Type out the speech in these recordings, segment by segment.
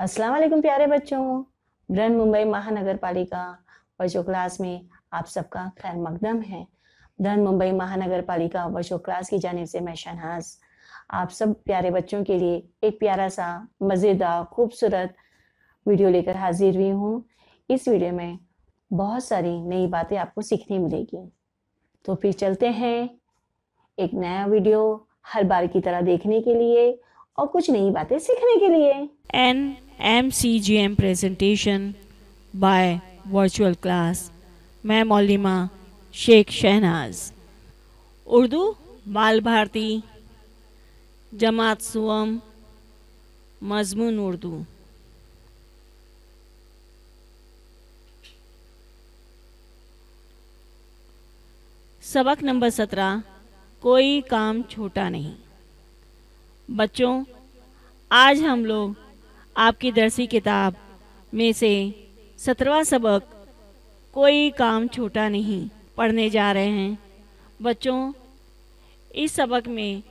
अस्सलाम वालेकुम प्यारे बच्चों। बृहन महानगर पालिका वर्चो क्लास में आप सबका खैर मकदम है। बृहन महानगर पालिका वर्चो क्लास की जानिब से मैं शहनाज आप सब प्यारे बच्चों के लिए एक प्यारा सा मज़ेदार खूबसूरत वीडियो लेकर हाजिर हुई हूँ। इस वीडियो में बहुत सारी नई बातें आपको सीखने मिलेगी। तो फिर चलते हैं एक नया वीडियो हर बार की तरह देखने के लिए और कुछ नई बातें सीखने के लिए। An MCGM presentation by virtual class। मैं मौलिमा शेख शहनाज। उर्दू बाल भारती जमात सुअम मजमून उर्दू। सबक नंबर 17। कोई काम छोटा नहीं। बच्चों, आज हम लोग आपकी दरसी किताब में से 17वां सबक कोई काम छोटा नहीं पढ़ने जा रहे हैं। बच्चों, इस सबक में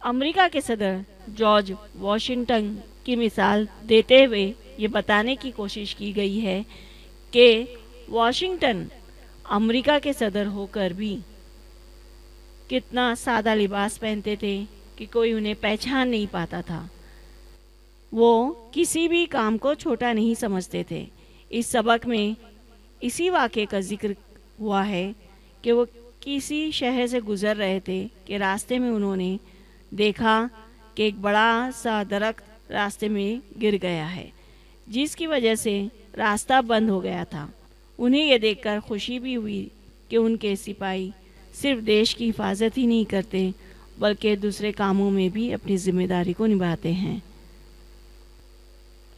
अमेरिका के सदर जॉर्ज वॉशिंगटन की मिसाल देते हुए ये बताने की कोशिश की गई है कि वॉशिंगटन अमेरिका के सदर होकर भी कितना सादा लिबास पहनते थे कि कोई उन्हें पहचान नहीं पाता था। वो किसी भी काम को छोटा नहीं समझते थे। इस सबक में इसी वाक़े का जिक्र हुआ है कि वो किसी शहर से गुज़र रहे थे कि रास्ते में उन्होंने देखा कि एक बड़ा सा दरख्त रास्ते में गिर गया है, जिसकी वजह से रास्ता बंद हो गया था। उन्हें यह देखकर खुशी भी हुई कि उनके सिपाही सिर्फ देश की हिफाजत ही नहीं करते बल्कि दूसरे कामों में भी अपनी जिम्मेदारी को निभाते हैं।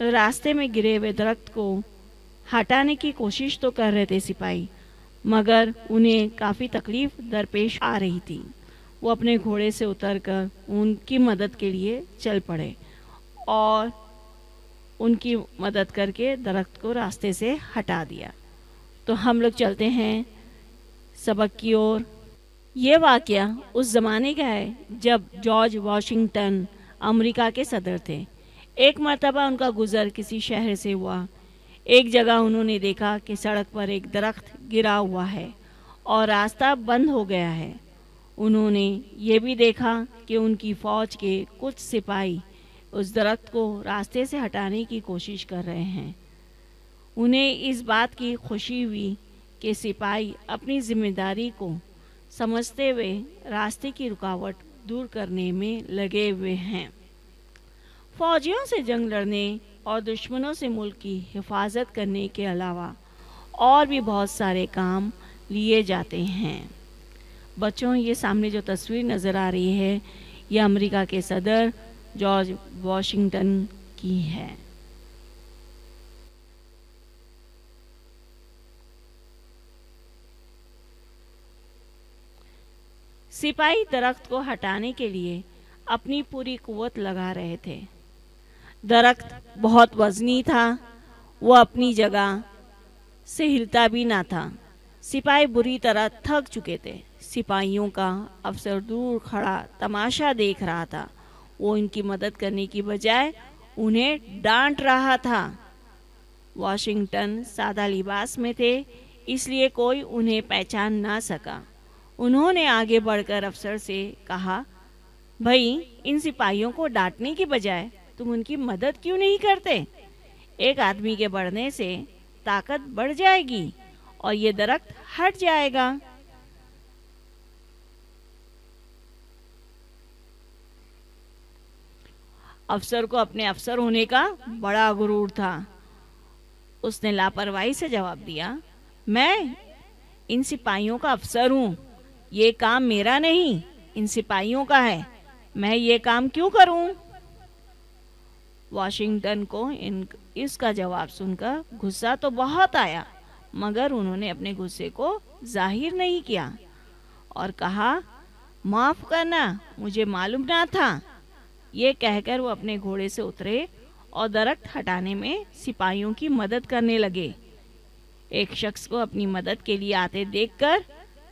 रास्ते में गिरे हुए दरख्त को हटाने की कोशिश तो कर रहे थे सिपाही, मगर उन्हें काफ़ी तकलीफ दरपेश आ रही थी। वो अपने घोड़े से उतरकर उनकी मदद के लिए चल पड़े और उनकी मदद करके दरख्त को रास्ते से हटा दिया। तो हम लोग चलते हैं सबक की ओर। ये वाक़या उस ज़माने का है जब जॉर्ज वॉशिंगटन अमेरिका के सदर थे। एक मर्तबा उनका गुज़र किसी शहर से हुआ। एक जगह उन्होंने देखा कि सड़क पर एक दरख्त गिरा हुआ है और रास्ता बंद हो गया है। उन्होंने ये भी देखा कि उनकी फ़ौज के कुछ सिपाही उस दरख्त को रास्ते से हटाने की कोशिश कर रहे हैं। उन्हें इस बात की खुशी हुई कि सिपाही अपनी जिम्मेदारी को समझते हुए रास्ते की रुकावट दूर करने में लगे हुए हैं। फौजियों से जंग लड़ने और दुश्मनों से मुल्क की हिफाजत करने के अलावा और भी बहुत सारे काम लिए जाते हैं। बच्चों, ये सामने जो तस्वीर नज़र आ रही है, ये अमेरिका के सदर जॉर्ज वॉशिंगटन की है। सिपाही दरख्त को हटाने के लिए अपनी पूरी कुव्वत लगा रहे थे। दरख्त बहुत वजनी था, वो अपनी जगह से हिलता भी ना था। सिपाही बुरी तरह थक चुके थे। सिपाहियों का अफसर दूर खड़ा तमाशा देख रहा था। वो इनकी मदद करने की बजाय उन्हें डांट रहा था। वॉशिंगटन सादा लिबास में थे, इसलिए कोई उन्हें पहचान ना सका। उन्होंने आगे बढ़कर अफसर से कहा, भाई, इन सिपाहियों को डांटने की बजाय तुम उनकी मदद क्यों नहीं करते? एक आदमी के बढ़ने से ताकत बढ़ जाएगी और ये दरख्त हट जाएगा। अफसर को अपने अफसर होने का बड़ा गुरूर था। उसने लापरवाही से जवाब दिया, मैं इन सिपाहियों का अफसर हूँ। ये काम मेरा नहीं, इन सिपाहियों का है। मैं ये काम क्यों करूं? वॉशिंगटन को इसका जवाब सुनकर गुस्सा तो बहुत आया, मगर उन्होंने अपने गुस्से को जाहिर नहीं किया और कहा, माफ़ करना, मुझे मालूम ना था। ये कहकर वो अपने घोड़े से उतरे और दरख्त हटाने में सिपाहियों की मदद करने लगे। एक शख्स को अपनी मदद के लिए आते देखकर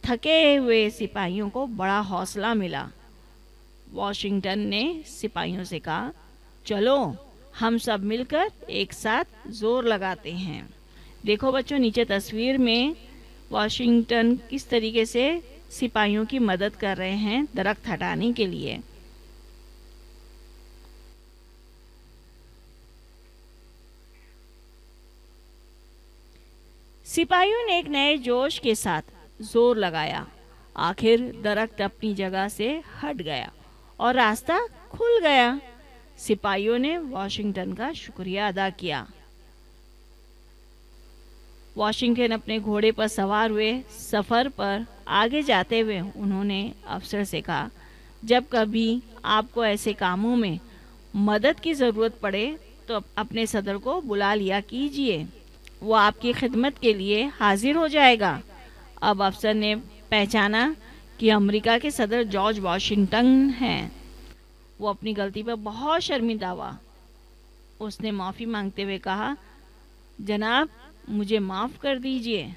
थके हुए सिपाहियों को बड़ा हौसला मिला। वॉशिंगटन ने सिपाहियों से कहा, चलो हम सब मिलकर एक साथ जोर लगाते हैं। देखो बच्चों, नीचे तस्वीर में वॉशिंगटन किस तरीके से सिपाहियों की मदद कर रहे हैं दरख्त हटाने के लिए। सिपाहियों ने एक नए जोश के साथ जोर लगाया। आखिर दरख्त अपनी जगह से हट गया और रास्ता खुल गया। सिपाहियों ने वॉशिंगटन का शुक्रिया अदा किया। वॉशिंगटन अपने घोड़े पर सवार हुए। सफ़र पर आगे जाते हुए उन्होंने अफसर से कहा, जब कभी आपको ऐसे कामों में मदद की ज़रूरत पड़े तो अपने सदर को बुला लिया कीजिए, वो आपकी खिदमत के लिए हाजिर हो जाएगा। अब अफसर ने पहचाना कि अमेरिका के सदर जॉर्ज वॉशिंगटन हैं। वो अपनी गलती पर बहुत शर्मिंदा हुआ। उसने माफ़ी मांगते हुए कहा, जनाब मुझे माफ़ कर दीजिए।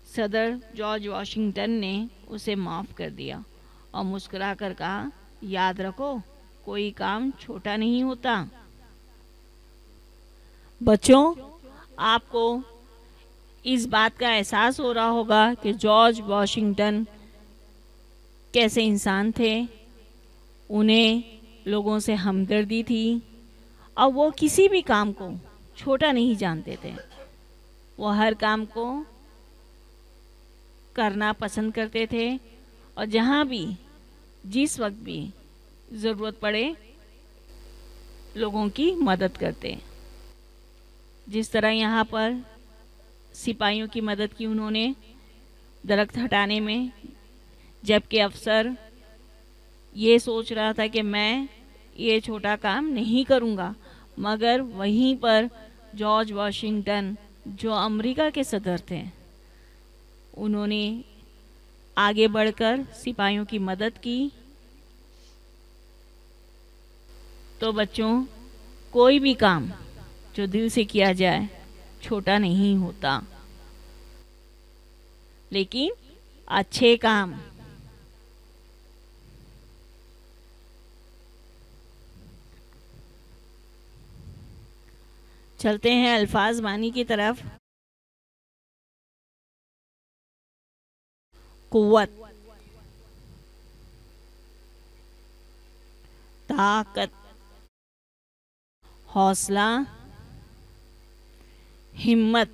सदर जॉर्ज वॉशिंगटन ने उसे माफ़ कर दिया और मुस्कुराकर कहा, याद रखो कोई काम छोटा नहीं होता। बच्चों, आपको इस बात का एहसास हो रहा होगा कि जॉर्ज वॉशिंगटन कैसे इंसान थे। उन्हें लोगों से हमदर्दी थी और वो किसी भी काम को छोटा नहीं जानते थे। वो हर काम को करना पसंद करते थे और जहाँ भी जिस वक्त भी ज़रूरत पड़े लोगों की मदद करते। जिस तरह यहाँ पर सिपाहियों की मदद की उन्होंने दरख्त हटाने में, जबकि अफसर ये सोच रहा था कि मैं ये छोटा काम नहीं करूँगा, मगर वहीं पर जॉर्ज वॉशिंगटन जो अमेरिका के सदर थे, उन्होंने आगे बढ़कर सिपाहियों की मदद की। तो बच्चों, कोई भी काम जो दिल से किया जाए छोटा नहीं होता, लेकिन अच्छे काम चलते हैं अल्फाज मानी की तरफ। कुव्वत, ताकत, हौसला, हिम्मत,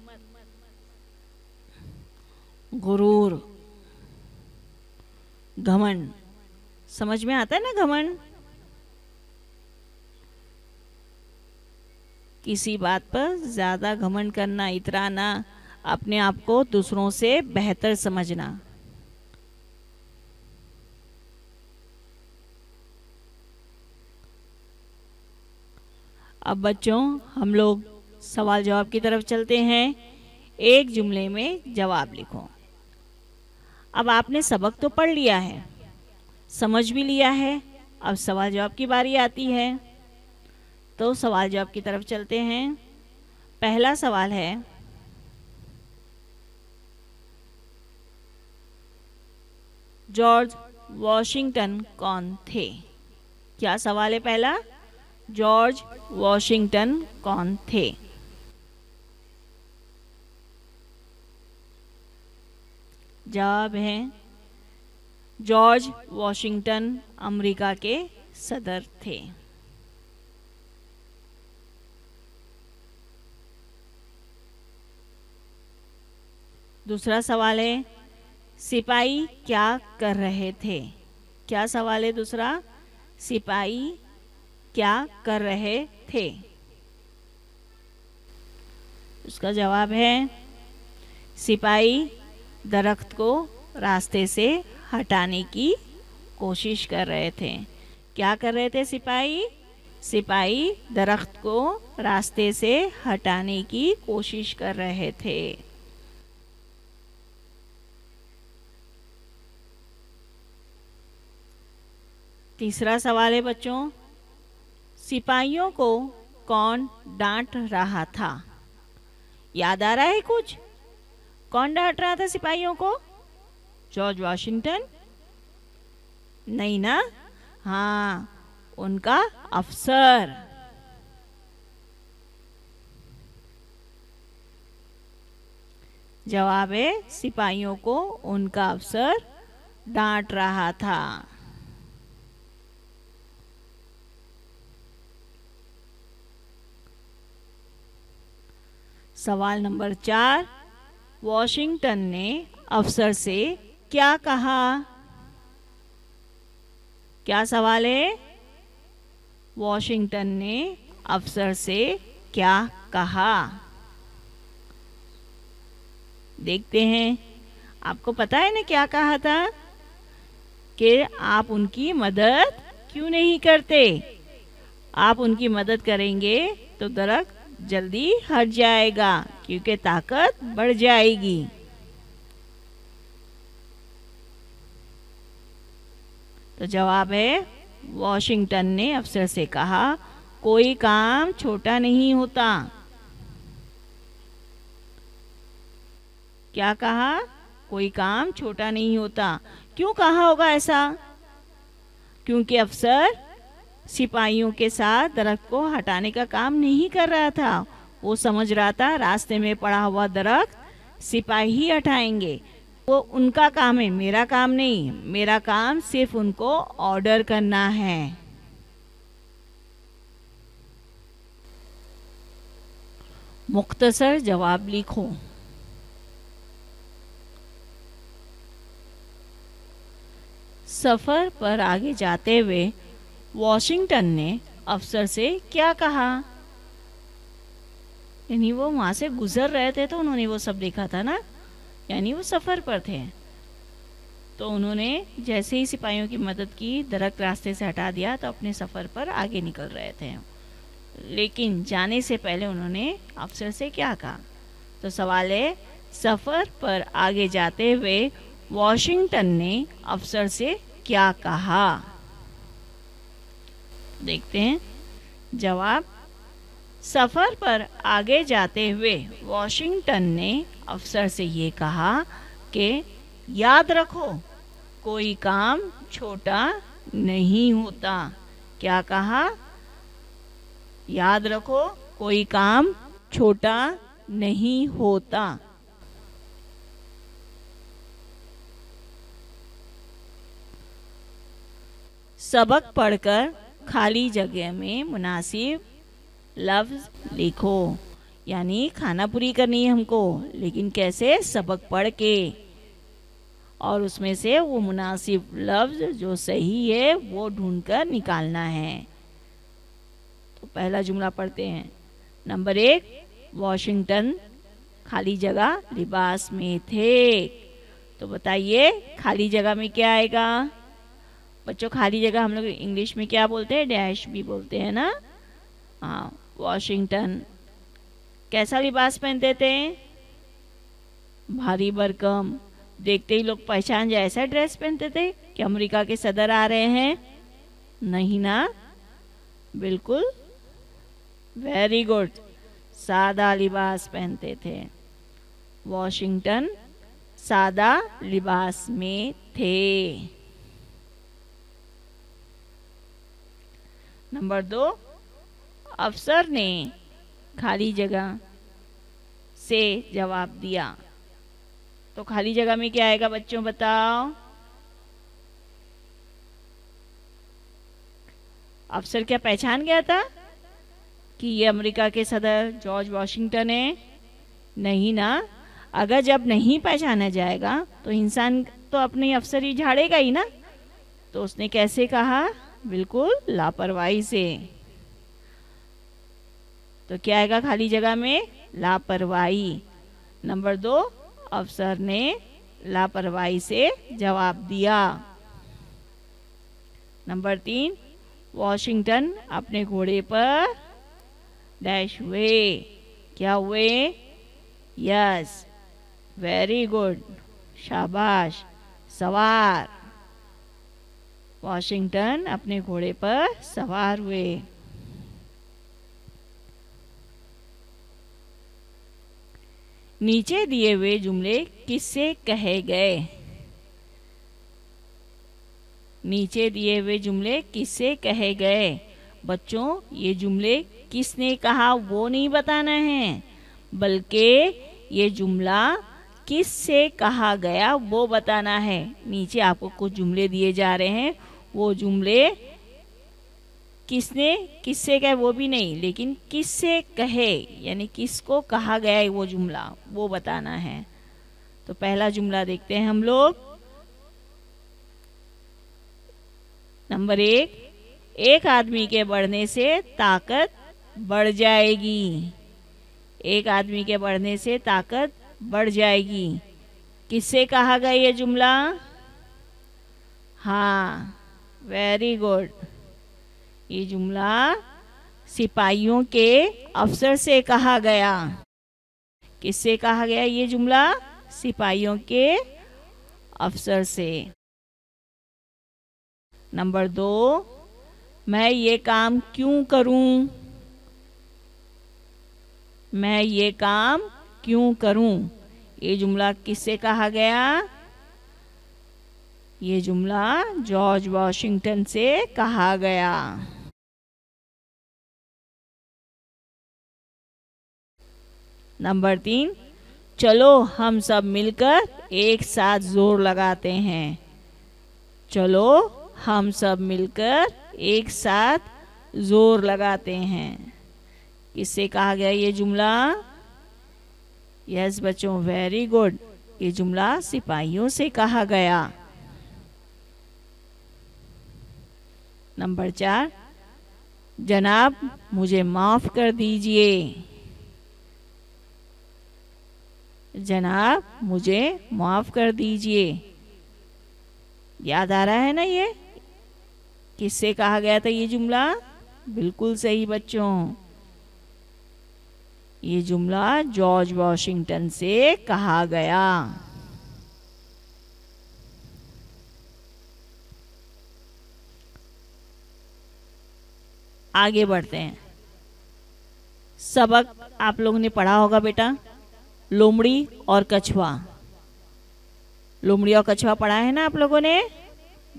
गुरूर, घमंड। समझ में आता है ना घमंड? किसी बात पर ज़्यादा घमंड करना, इतराना, अपने आप को दूसरों से बेहतर समझना। अब बच्चों, हम लोग सवाल जवाब की तरफ चलते हैं। एक जुमले में जवाब लिखो। अब आपने सबक तो पढ़ लिया है, समझ भी लिया है, अब सवाल जवाब की बारी आती है। तो सवाल जवाब की तरफ चलते हैं। पहला सवाल है, जॉर्ज वॉशिंगटन कौन थे? क्या सवाल है पहला? जॉर्ज वॉशिंगटन कौन थे? जवाब है, जॉर्ज वॉशिंगटन अमेरिका के सदर थे। दूसरा सवाल है, सिपाही क्या कर रहे थे? क्या सवाल है दूसरा? सिपाही क्या कर रहे थे? उसका जवाब है, सिपाही दरख्त को रास्ते से हटाने की कोशिश कर रहे थे। क्या कर रहे थे सिपाही? सिपाही दरख्त को रास्ते से हटाने की कोशिश कर रहे थे। तीसरा सवाल है बच्चों, सिपाहियों को कौन डांट रहा था? याद आ रहा है कुछ? कौन डांट रहा था सिपाहियों को? George Washington? नहीं ना? हाँ, उनका अफसर। जवाब है सिपाहियों को उनका अफसर डांट रहा था। सवाल नंबर 4, वॉशिंगटन ने अफसर से क्या कहा? क्या सवाल है? वॉशिंगटन ने अफसर से क्या कहा? देखते हैं। आपको पता है ना क्या कहा था? कि आप उनकी मदद क्यों नहीं करते? आप उनकी मदद करेंगे तो दरख्त जल्दी हट जाएगा, क्योंकि ताकत बढ़ जाएगी। तो जवाब है, वॉशिंगटन ने अफसर से कहा, कोई काम छोटा नहीं होता। क्या कहा? कोई काम छोटा नहीं होता। क्यों कहा होगा ऐसा? क्योंकि अफसर सिपाहियों के साथ दरख्त को हटाने का काम नहीं कर रहा था। वो समझ रहा था रास्ते में पड़ा हुआ दरख्त सिपाही ही हटाएंगे। वो उनका काम है, मेरा काम नहीं। मेरा काम सिर्फ उनको ऑर्डर करना है। मुख्तसर जवाब लिखो। सफर पर आगे जाते हुए वॉशिंगटन ने अफसर से क्या कहा? यानी वो वहां से गुजर रहे थे तो उन्होंने वो सब देखा था ना, यानी वो सफर पर थे। तो उन्होंने जैसे ही सिपाहियों की मदद की, दरख्त रास्ते से हटा दिया, तो अपने सफर पर आगे निकल रहे थे। लेकिन जाने से पहले उन्होंने अफसर से क्या कहा? तो सवाल है, सफर पर आगे जाते हुए वॉशिंगटन ने अफसर से क्या कहा? देखते हैं जवाब। सफर पर आगे जाते हुए वॉशिंगटन ने अफसर से ये कहा कि याद रखो, कोई काम छोटा नहीं होता। क्या कहा? याद रखो, कोई काम छोटा नहीं होता। सबक पढ़कर खाली जगह में मुनासिब लफ्ज़ लिखो। यानी खाना पूरी करनी है हमको, लेकिन कैसे? सबक पढ़ के, और उसमें से वो मुनासिब लफ्ज़ जो सही है वो ढूंढकर निकालना है। तो पहला जुमला पढ़ते हैं। नंबर 1, वॉशिंगटन खाली जगह लिबास में थे। तो बताइए खाली जगह में क्या आएगा? बच्चों, खाली जगह हम लोग इंग्लिश में क्या बोलते हैं? डैश भी बोलते हैं ना। हाँ, वॉशिंगटन कैसा लिबास पहनते थे? भारी भरकम, देखते ही लोग पहचान जाए ऐसा ड्रेस पहनते थे कि अमेरिका के सदर आ रहे हैं? नहीं ना, बिल्कुल, वेरी गुड, सादा लिबास पहनते थे। वॉशिंगटन सादा लिबास में थे। नंबर 2, अफसर ने खाली जगह से जवाब दिया। तो खाली जगह में क्या आएगा बच्चों, बताओ? अफसर क्या पहचान गया था कि ये अमेरिका के सदर जॉर्ज वॉशिंगटन है? नहीं ना। अगर जब नहीं पहचाना जाएगा तो इंसान तो अपने अफसर ही झाड़ेगा ही ना। तो उसने कैसे कहा? बिल्कुल लापरवाही से। तो क्या आएगा खाली जगह में? लापरवाही। नंबर 2, अफसर ने लापरवाही से जवाब दिया। नंबर 3, वॉशिंगटन अपने घोड़े पर डैश हुए। क्या हुए? यस, वेरी गुड, शाबाश, सवार। वॉशिंगटन अपने घोड़े पर सवार हुए। नीचे दिए हुए जुमले किससे कहे गए? नीचे दिए हुए जुमले किससे कहे गए? बच्चों, ये जुमले किसने कहा वो नहीं बताना है, बल्कि ये जुमला किस से कहा गया वो बताना है। नीचे आपको कुछ जुमले दिए जा रहे हैं, वो जुमले किसने किससे कहे वो भी नहीं, लेकिन किससे कहे यानी किसको कहा गया है वो जुमला वो बताना है। तो पहला जुमला देखते हैं हम लोग। नंबर 1, एक आदमी के बढ़ने से ताकत बढ़ जाएगी। एक आदमी के बढ़ने से ताकत बढ़ जाएगी। किससे कहा गया ये जुमला? हाँ, वेरी गुड। ये जुमला सिपाहियों के अफसर से कहा गया। किससे कहा गया ये जुमला? सिपाहियों के अफसर से। नंबर 2, मैं ये काम क्यों करूं? मैं ये काम क्यों करूं? ये जुमला किससे कहा गया? ये जुमला जॉर्ज वॉशिंगटन से कहा गया। नंबर 3, चलो हम सब मिलकर एक साथ जोर लगाते हैं। चलो हम सब मिलकर एक साथ जोर लगाते हैं। किससे कहा गया ये जुमला? यस बच्चों, वेरी गुड। ये जुमला सिपाहियों से कहा गया। नंबर 4, जनाब मुझे माफ कर दीजिए। जनाब मुझे माफ कर दीजिए। याद आ रहा है ना ये किससे कहा गया था ये जुमला? बिल्कुल सही बच्चों, ये जुमला जॉर्ज वॉशिंगटन से कहा गया। आगे बढ़ते हैं। सबक आप लोगों ने पढ़ा होगा बेटा, लोमड़ी और कछुआ। लोमड़ी और कछुआ पढ़ा है ना आप लोगों ने?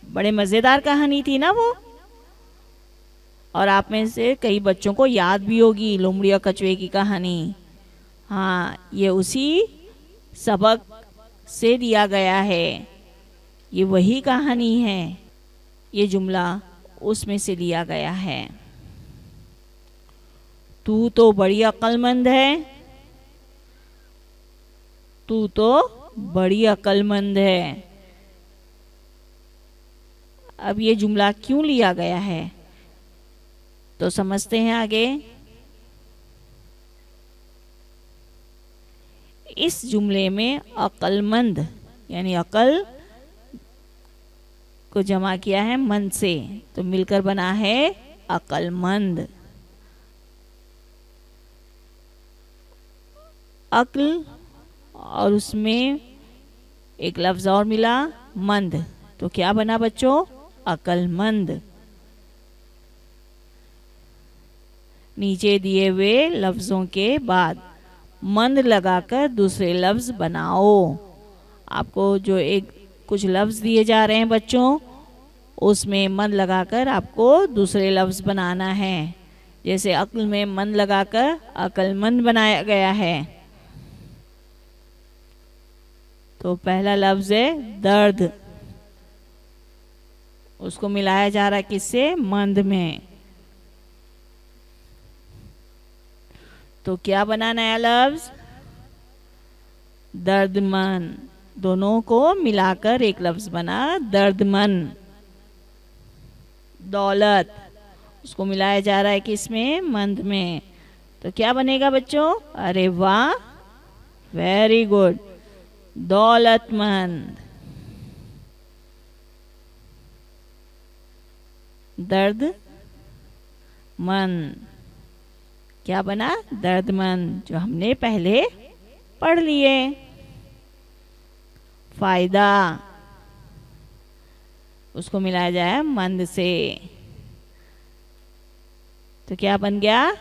बड़े मजेदार कहानी थी ना वो, और आप में से कई बच्चों को याद भी होगी लोमड़ी और कछुए की कहानी। हाँ, ये उसी सबक से दिया गया है, ये वही कहानी है, ये जुमला उसमें से लिया गया है। तू तो बड़ी अक्लमंद है, तू तो बड़ी अक्लमंद है। अब ये जुमला क्यों लिया गया है तो समझते हैं आगे। इस जुमले में अक्लमंद यानी अकल को जमा किया है मन से, तो मिलकर बना है अक्लमंद। अक्ल और उसमें एक लफ्ज और मिला मंद, तो क्या बना बच्चों? अक्लमंद। नीचे दिए हुए लफ्जों के बाद मंद लगाकर दूसरे लफ्ज बनाओ। आपको जो एक कुछ लफ्ज दिए जा रहे हैं बच्चों, उसमें मंद लगाकर आपको दूसरे लफ्ज बनाना है। जैसे अक्ल में मंद लगाकर अक्लमंद बनाया गया है। तो पहला लफ्ज है दर्द, उसको मिलाया जा रहा है किससे? मंद में। तो क्या बना नया लफ्ज? दर्दमंद। दोनों को मिलाकर एक लफ्ज बना दर्दमंद। दौलत, उसको मिलाया जा रहा है किसमें? मंद में। तो क्या बनेगा बच्चों? अरे वाह, वेरी गुड, दौलतमंद। दर्द मंद, क्या बना? दर्दमंद, जो हमने पहले पढ़ लिए। फायदा, उसको मिलाया जाए मंद से, तो क्या बन गया?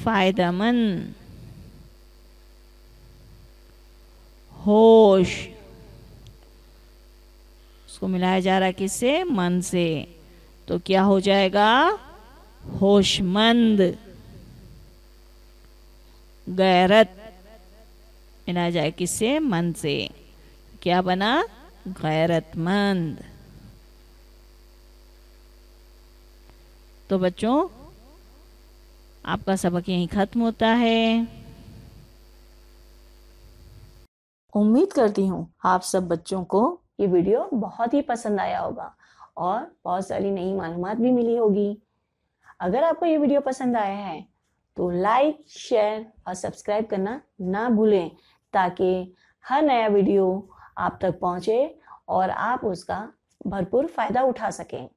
फायदेमंद। होश, उसको मिलाया जा रहा है किससे? मन से, तो क्या हो जाएगा? होशमंद। गैरत, मिला जाए किससे? मन से। क्या बना? गैरतमंद। तो बच्चों, आपका सबक यहीं खत्म होता है। उम्मीद करती हूँ आप सब बच्चों को ये वीडियो बहुत ही पसंद आया होगा और बहुत सारी नई मालूमात भी मिली होगी। अगर आपको ये वीडियो पसंद आया है तो लाइक, शेयर और सब्सक्राइब करना ना भूलें, ताकि हर नया वीडियो आप तक पहुंचे और आप उसका भरपूर फायदा उठा सकें।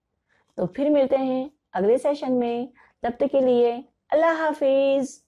तो फिर मिलते हैं अगले सेशन में। तब तक के लिए अल्लाह हाफिज।